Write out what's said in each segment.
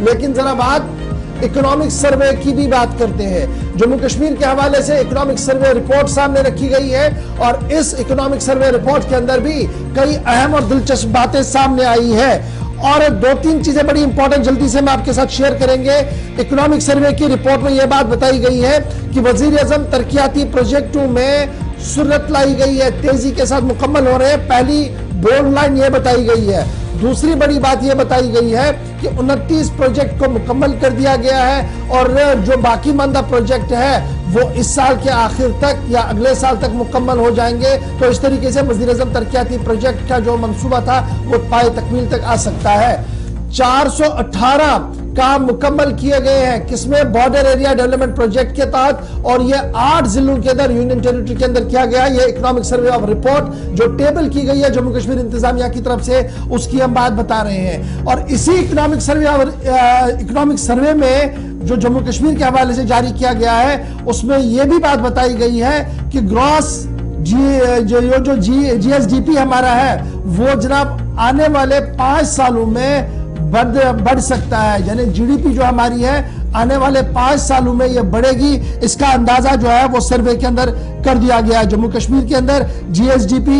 لیکن ذرا بات اکنامک سروے کی بھی بات کرتے ہیں۔ جموں کشمیر کے حوالے سے اکنامک سروے رپورٹ سامنے رکھی گئی ہے اور اس اکنامک سروے رپورٹ کے اندر بھی کئی اہم اور دلچسپ باتیں سامنے آئی ہیں اور دو تین چیزیں بڑی امپورٹنٹ جلدی سے میں آپ کے ساتھ شیئر کریں گے۔ اکنامک سروے کی رپورٹ میں یہ بات بتائی گئی ہے کہ وزیر اعظم ترقیاتی پروجیکٹوں میں سرعت لائی گئی ہے، تیزی کے ساتھ مکمل ہو رہے ہیں، پہلی بولڈ لائن یہ بتائی گئی ہے۔ دوسری بڑی بات یہ بتائی گئی ہے کہ 29 پروجیکٹ کو مکمل کر دیا گیا ہے اور جو باقی ماندہ پروجیکٹ ہے وہ اس سال کے آخر تک یا اگلے سال تک مکمل ہو جائیں گے۔ تو اس طریقے سے وزیر اعظم ترقیاتی پروجیکٹ کا جو منصوبہ تھا وہ پائے تکمیل تک آ سکتا ہے۔ 418 کام مکمل کیے گئے ہیں کس میں؟ بارڈر ایریا ڈیولپمنٹ پروجیکٹ کے تحت، اور یہ 8 ضلعوں کے اندر یونین ٹیریٹری کے اندر کیا گیا۔ یہ اکنامک سروے آف رپورٹ جو ٹیبل کی گئی ہے جموں کشمیر انتظامیہ کی طرف سے، اس کی ہم بات بتا رہے ہیں۔ اور اسی اکنامک سروے میں جو جموں کشمیر کے حوالے سے جاری کیا گیا ہے اس میں یہ بھی بات بتائی گئی ہے کہ گراس جی ایس ڈی پی ہمارا ہے وہ جناب آنے والے 5 سالوں میں بڑھ سکتا ہے، یعنی جی ڈی پی جو ہماری ہے آنے والے 5 سالوں میں یہ بڑھے گی۔ اس کا اندازہ جو ہے وہ سروے کے اندر کر دیا گیا ہے۔ جموں کشمیر کے اندر G S D P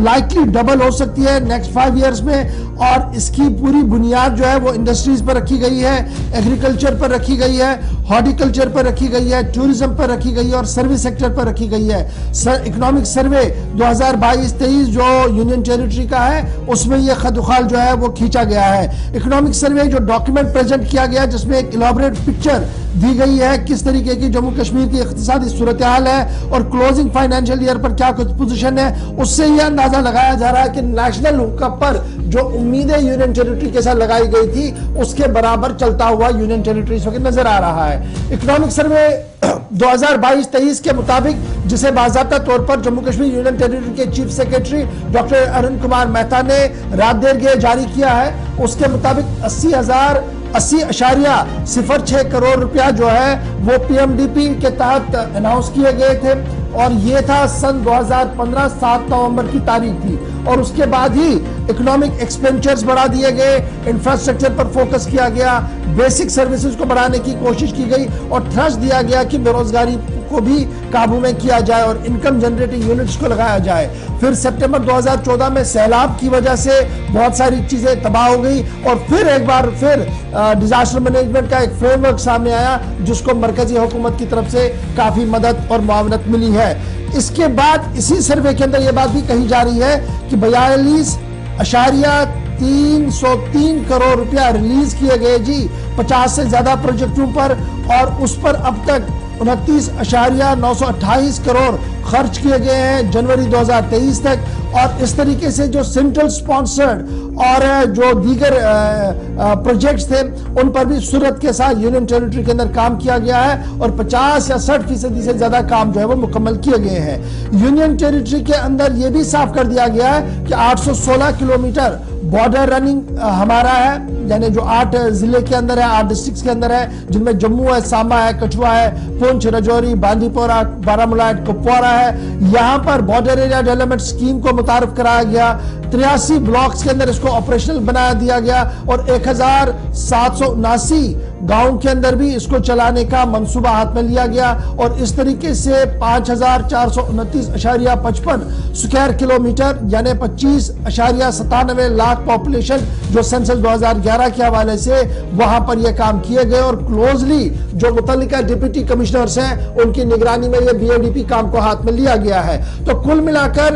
likely double ہو سکتی ہے نیکسٹ 5 ایئرز میں، اور اس کی پوری بنیاد جو ہے وہ انڈسٹریز پر رکھی گئی ہے، ایگریکلچر پر رکھی گئی ہے، ہارٹیکلچر پر رکھی گئی ہے، ٹورزم پر رکھی گئی ہے اور سروس سیکٹر پر رکھی گئی ہے۔ اکنامک سروے 2022-23 جو یونین ٹیریٹری کا ہے اس میں یہ خط و خال جو ہے وہ کھینچا گیا ہے۔ اکنامک سروے جو ڈاکیومنٹ پریزنٹ کیا گیا جس میں ایک الیبوریٹ پکچر دی گئی ہے کس طریقے کی جموں کشمیر کی اقتصادی صورتحال ہے اور کلوزنگ فائنینشیل ایئر پر کیا کچھ پوزیشن ہے، اس سے یہ اندازہ لگایا جا رہا ہے کہ نیشنل حق پر جو امیدیں یونین ٹیریٹری کے ساتھ لگائی گئی تھی اس کے برابر چلتا ہوا یونین ٹیریٹری اس وقت نظر آ رہا ہے۔ اکنامک سروے 2022-23 کے مطابق جسے باضابطہ طور پر جموں کشمیر یونین ٹیریٹری کے chief secretary doctor Arun Kumar Mehta نے رات دیر گئے جاری کیا ہے، اس کے مطابق 80.06 کروڑ روپیہ جو ہے وہ پی ایم ڈی پی کے تحت اناؤنس کیے گئے تھے اور یہ تھا سن 2015 7 نومبر کی تاریخ تھی، اور اس کے بعد ہی اکنامک ایکسپینچرز بڑھا دیے گئے، انفراسٹرکچر پر فوکس کیا گیا، بیسک سروسز کو بڑھانے کی کوشش کی گئی اور تھرسٹ دیا گیا کہ بے روزگاری کو بھی قابو میں کیا جائے اور انکم جنریٹنگ یونٹس کو لگایا جائے۔ پھر سپٹمبر 2014 میں سیلاب کی وجہ سے بہت ساری چیزیں تباہ ہو گئی اور پھر ایک بار ڈیزاسٹر مینجمنٹ کا ایک فریم ورک سامنے آیا جس کو مرکزی حکومت کی طرف سے کافی مدد اور معاونت ملی ہے۔ اس کے بعد اسی سروے کے اندر یہ بات بھی کہی جا رہی ہے کہ 42.303 کروڑ روپیہ ریلیز کیے گئے 50 سے زیادہ پروجیکٹوں پر، اور اس پر اب تک 29.928 کروڑ خرچ کیے گئے ہیں جنوری 2023 تک۔ اور اس طریقے سے جو سینٹرل سپانسرڈ اور جو دیگر پروجیکٹس تھے ان پر بھی سرعت کے ساتھ یونین ٹیریٹری کے اندر کام کیا گیا ہے اور 50 یا 60% سے زیادہ کام جو ہے وہ مکمل کیے گئے ہیں۔ یونین ٹیریٹری کے اندر یہ بھی صاف کر دیا گیا ہے کہ 816 کلومیٹر بارڈر رننگ ہمارا ہے، یعنی جو 8 ضلع کے اندر ہے، 8 ڈسٹرکٹس کے اندر ہے، جن میں جموں ہے، ساما ہے، کٹھوا ہے، پونچھ، رجوری، باندی پورہ، بارہمولہ، کپوارہ ہے۔ یہاں پر بارڈر ایریا ڈیولپمنٹ اسکیم کو متعارف کرایا گیا، 83 بلاکس کے اندر اس کو آپریشنل بنایا دیا گیا اور 1779 گاؤں کے اندر بھی اس کو چلانے کا منصوبہ ہاتھ میں لیا گیا، اور اس طریقے سے 5429.55 سکوائر کلومیٹر یعنی 25.97 لاکھ پاپولیشن جو سینسس 2011 کے حوالے سے وہاں پر یہ کام کیے گئے، اور کلوزلی جو متعلقہ ڈپٹی کمشنرز ہیں ان کی نگرانی میں یہ بی اے ڈی پی کام کو ہاتھ میں لیا گیا ہے۔ تو کل ملا کر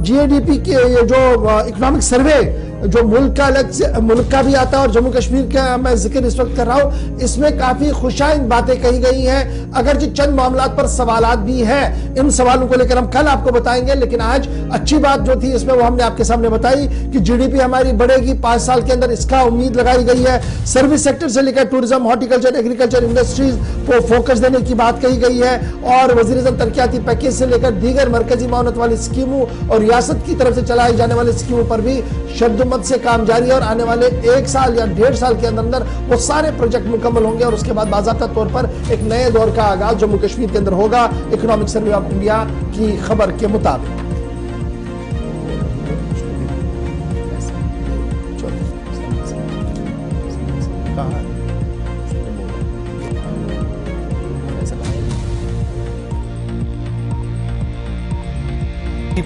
جی اے ڈی پی کے یہ جو اکنامک سروے جو ملک کا الگ سے ملک کا بھی آتا ہے اور جموں کشمیر کا میں ذکر اس وقت کر رہا ہوں، اس میں کافی خوشائند باتیں کہی گئی ہیں، اگرچہ چند معاملات پر سوالات بھی ہیں، ان سوالوں کو لے کر ہم کل آپ کو بتائیں گے، لیکن آج اچھی بات جو تھی اس میں وہ ہم نے آپ کے سامنے بتائی کہ جی ڈی پی ہماری بڑھے گی 5 سال کے اندر، اس کا امید لگائی گئی ہے۔ سروس سیکٹر سے لے کر ٹورزم، ہارٹیکلچر، ایگریکلچر انڈسٹریز کو فوکس دینے کی بات کہی گئی ہے، اور وزیر اعظم ترقیاتی پیکیج سے لے کر دیگر مرکزی معاونت والی اسکیموں اور ریاست کی طرف سے چلائی جانے والی اسکیموں پر بھی شدت سے کام جاری ہے، اور آنے والے 1 سال یا 1.5 سال کے اندر وہ سارے پروجیکٹ مکمل ہوں گے، اور اس کے بعد باضابطہ طور پر ایک نئے دور کا آغاز جموں کشمیر کے اندر ہوگا اکنامک سروے آف انڈیا کی خبر کے مطابق۔ کہاں